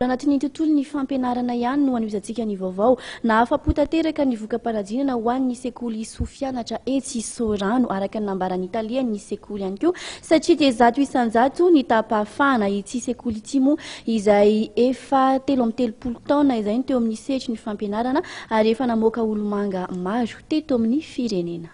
Anatin'ny tontolon'ny fampianarana ihany no an'izantsika ny vaovao. Nahafam-po tanteraka ny vokam-panadinana hoan'ny sekoly Soafianatra etsy Soarano araka ny nambaran'ny talen'ny sekoly ihany koa satria dia zato isanjato ny tahampahafahana itsy sekoly ity moa izay efa 13 taona izay teo amin'ny sehatry ny fampianarana ary efa namoaka olomanga maro teto amin'ny firenena.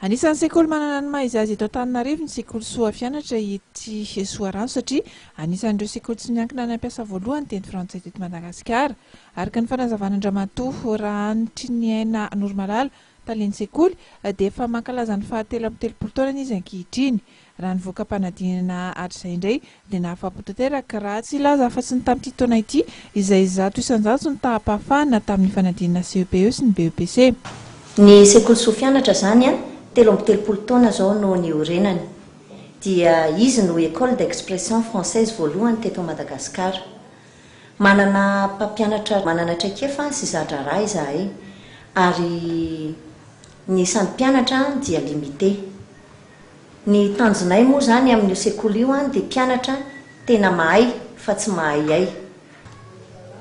Anisan'ny sekoly manana ny maha izy azy eto Antananarivo ny sekoly Soafianatra ity soarano satria anisan'ireo sekoly tsy miankina nampiasa voalohany teny frantsay teto Madagasikara. Araka ny fanazavana Andriamatoa raha anitry ny aina Normalala talen'ny sekoly dia efa mankalaza ny fahatelo amin'ny 30 taona izy ankehitriny. Raha ny vokam-panadinana hatr'izay indray dia nahafam-po tanteraka raha tsy laza afa-tsy ny tamin'ity taona ity izay zato isanjato ny tahampahafahana tamin'ny fanadinana CEPE sy ny BEPC. Ny sekoly Soafianatra zany 13 taona zao no niorenany dia izy no école d'expression française voalohany teto Madagasikara. Manana mpampianatra manana traikefa sy zadraraha izahay ary ny isan'ny mpianatra dia limité. Ny tanjonay moa zany amin'io sekoly io dia mpianatra tena mahay fa tsy mahay ay.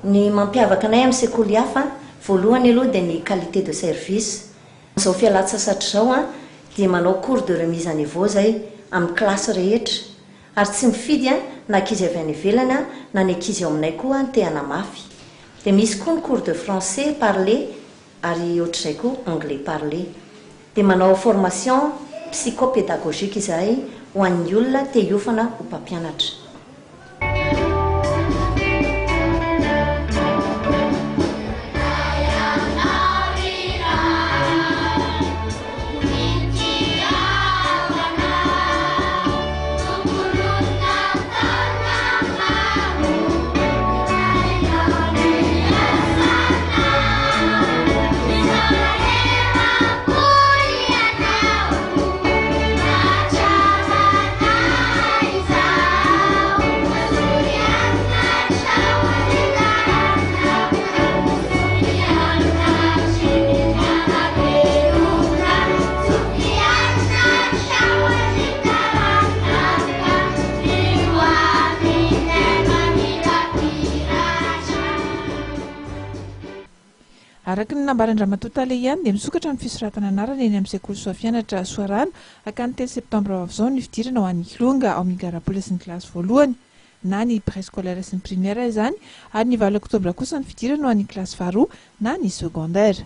Ny mampiavaka anay amin'ny sekoly hafa voalohany aloha dia ny qualité de service. Zao fialatsa satry zao dia manao cours de remise à niveau zay amin'ny klasy rehetra ary tsy mifidy na ankizy avy any ivelany na ny ankizy ao aminay koa te hanamafy. Dia misy koa ny cours de français parlé ary ohatr'izay koa anglais parlé. Dia manao formation psychopédagogique izahay ho an'ny olona te hiofana ho mpampianatra. Araka ny nambaran-dramatoa ihany dia misokatra ny fisoratana anarana eny amin'ny sekoly Soafianatra Soarano akany 3 septambra avy ny fidirana ho an'ny kilonga ao amin'ny garabola sy ny kilasy voalohany na ny préscolaire sy ny primaire izany ary ny 9 oktobra kosa ny fidirana ho an'ny kilasy faharoa na ny secondaire.